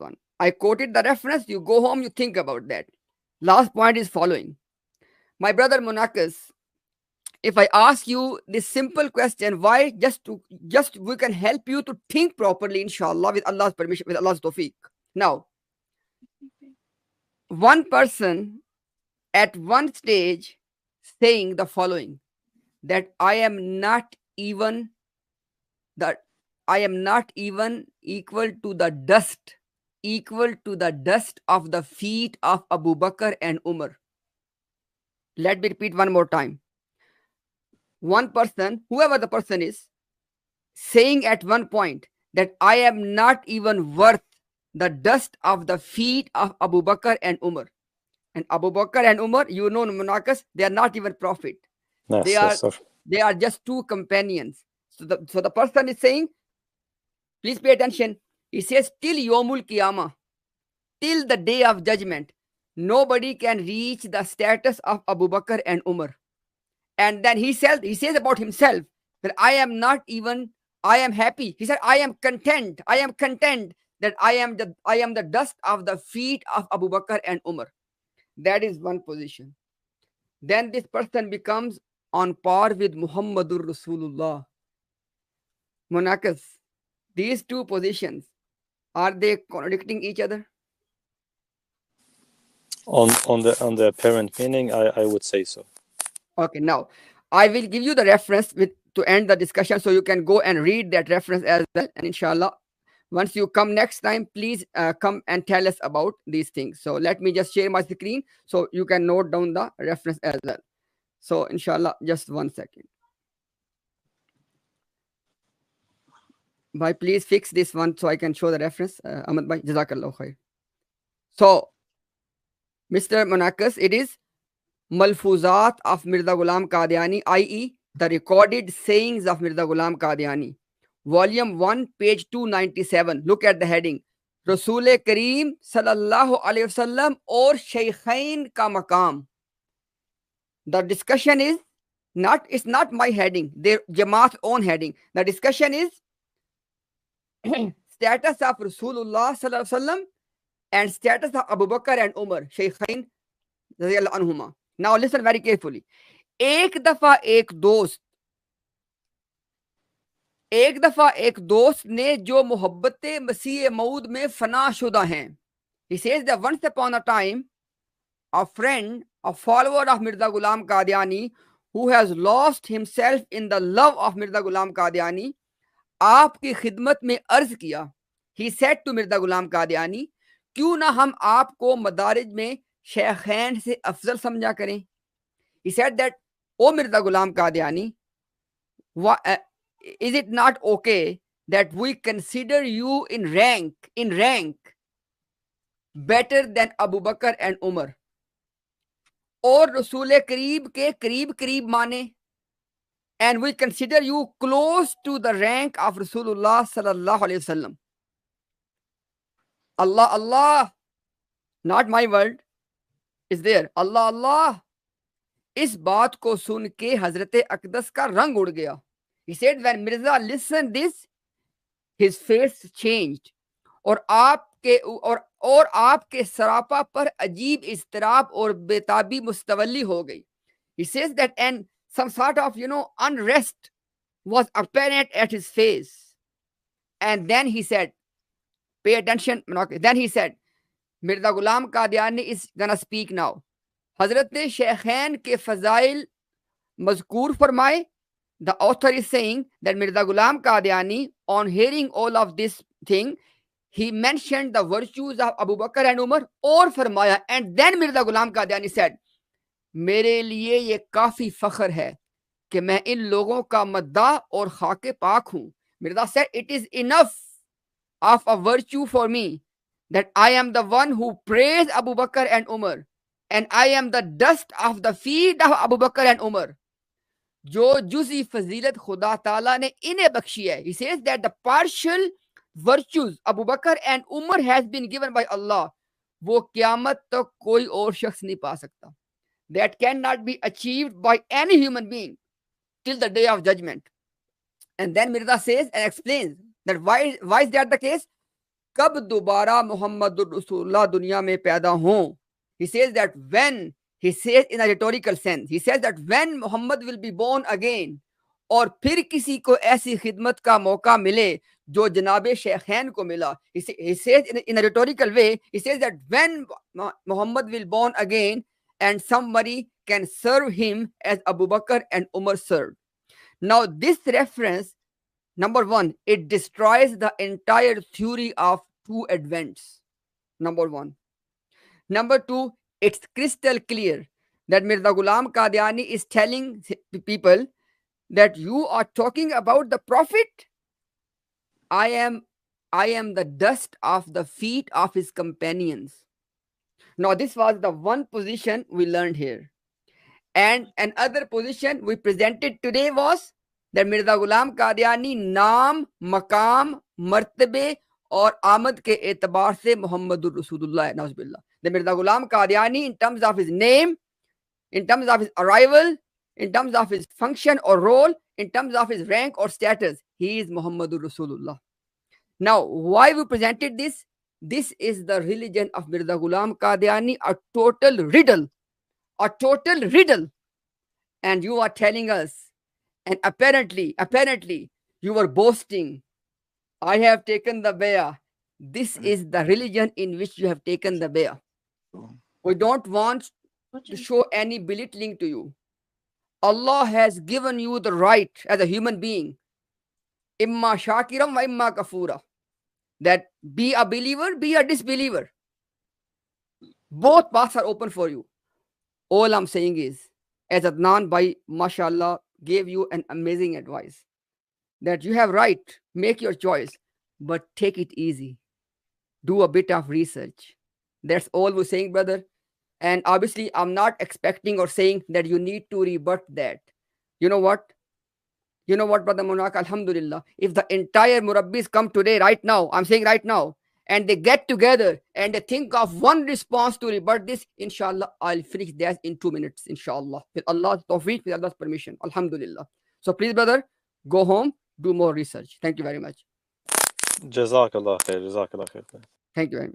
one. I quoted the reference. You go home, you think about that. Last point is following. My brother Munakas, if I ask you this simple question, why just we can help you to think properly, inshallah, with Allah's permission, with Allah's tawfiq. Now, one person at one stage saying the following, that I am not even equal to the dust, of the feet of Abu Bakr and Umar. Let me repeat one more time. One person, whoever the person is, saying at one point that I am not even worth the dust of the feet of Abu Bakr and Umar. And Abu Bakr and Umar, you know, Munakas, they are not even prophet. Yes, They yes, are just two companions. So the person is saying, please pay attention. He says, till Yomul Qiyamah, till the day of judgment, nobody can reach the status of Abu Bakr and Umar. And then he says about himself that I am happy. He said, I am content that I am the dust of the feet of Abu Bakr and Umar. That is one position. Then this person becomes on par with Muhammadur Rasulullah. Munakas, these two positions, are they contradicting each other? On the apparent meaning, I would say so. Okay, now I will give you the reference to end the discussion, so you can go and read that reference as well. And inshallah, once you come next time, please come and tell us about these things. So let me just share my screen so you can note down the reference as well. So inshallah, just 1 second. Bhai, please fix this one so I can show the reference. Ahmad Bhai, Jazakallah khair. So, Mr. Munakas, it is Malfuzat of Mirza Ghulam Qadiani, i.e. the recorded sayings of Mirza Ghulam Qadiani. Volume 1, page 297. Look at the heading. Rasul Kareem Sallallahu Alaihi Wasallam or Shaykhain Ka Maqam. The discussion is it's not my heading, their Jamaat's own heading. The discussion is status of Rasulullah Sallallahu Alaihi Wasallam and status of Abu Bakr and Umar, Shaykhain Radiyallahu Anhuma. Now listen very carefully. एक दफा एक दोस्त ने जो मोहब्बत मसीह मऊद में फना शुदा हैं. He says that once upon a time, a friend, a follower of Mirza Ghulam Qadiani, who has lost himself in the love of Mirza Ghulam Qadiani, आपकी खिदमत में अर्ज किया. He said to Mirza Ghulam Qadiani, क्यों ना हम आपको मदारिज में शेखैन से अफजल समझा करें. He said that, O Mirza Ghulam Qadiani, is it not okay that we consider you in rank better than Abu Bakr and Umar, और रसूल करीब के करीब माने, and we consider you close to the rank of Rasulullah sallallahu alaihi wasallam. Allah, not my word, is there. Allah. इस बात को सुन के हजरत अकदस का रंग उड़ गया. He said when Mirza listened this, his face changed. और आपके सरापा पर अजीब इस्तराब और बेताबी मुस्तवली हो गई. He says that and some sort of unrest was apparent at his face. And then he said, pay attention. Then he said, Mirza Ghulam Qadiani is gonna speak now. हजरत ने शेखैन के फजाइल मज़कूर फरमाए. The author is saying that Mirza Ghulam Qadiani, on hearing all of this thing, he mentioned the virtues of Abu Bakr and Umar और फरमाया. And then Mirza Ghulam Qadiani said, मेरे लिए ये काफी फख्र है कि मैं इन लोगों का मद्दा और खाके पाक हूँ. Mirza said, it is enough of a virtue for me that I am the one who praised Abu Bakr and Umar, and I am the dust of the feet of Abu Bakr and Umar. जो जुज़ी फजीलत खुदा ताला ने इन्हें बख्शी है. He says that the partial virtues Abu Bakr and Umar has been given by Allah, वो क़यामत तक कोई और शख्स नहीं पा सकता. That cannot be achieved by any human being till the day of judgment. And then Mirza says and explains that why is that the case? कब दोबारा मोहम्मद रसूलुल्लाह दुनिया में पैदा हों. He says that when, he says in a rhetorical sense, he says that when Muhammad will be born again, और फिर किसी को ऐसी खिदमत का मौका मिले जो जनाब शेखैन को मिला. He says in a rhetorical way, he says that when Muhammad will born again and somebody can serve him as Abu Bakr and Umar served. Now this reference, number one, it destroys the entire theory of two advents. Number one. Number two, it's crystal clear that Mirza Ghulam Qadiani is telling people that you are talking about the Prophet. I am the dust of the feet of his companions. Now this was the one position we learned here. And another position we presented today was that Mirza Ghulam Qadiani नाम, मकाम, मर्तबे और आमद के एतबार से मोहम्मदुर रसूलुल्लाह है. नाउज़ुबिल्लाह. The Mirza Ghulam Qadiani, in terms of his name, in terms of his arrival, in terms of his function or role, in terms of his rank or status, he is Muhammadur Rasulullah. Now, why we presented this? This is the religion of Mirza Ghulam Qadiani, a total riddle. A total riddle. And you are telling us, and apparently, you were boasting, I have taken the bay'ah. This is the religion in which you have taken the bay'ah. We don't want to show any belittling to you. Allah has given you the right as a human being, imma shakiram wa imma kafura, that be a believer, be a disbeliever. Both paths are open for you. All I'm saying is, as Adnan Bhai, mashallah, gave you an amazing advice, that you have right, make your choice, but take it easy. Do a bit of research. That's all we're saying, brother. And obviously, I'm not expecting or saying that you need to rebut that. You know what? You know what, Brother Munak? Alhamdulillah. If the entire Murabbis come today, right now, I'm saying right now, and they get together and they think of one response to rebut this, inshallah, I'll finish that in 2 minutes, inshallah. With Allah's tawfiq, with Allah's permission. Alhamdulillah. So please, brother, go home, do more research. Thank you very much. Jazakallah khair. Jazakallah khair. Thank you very much.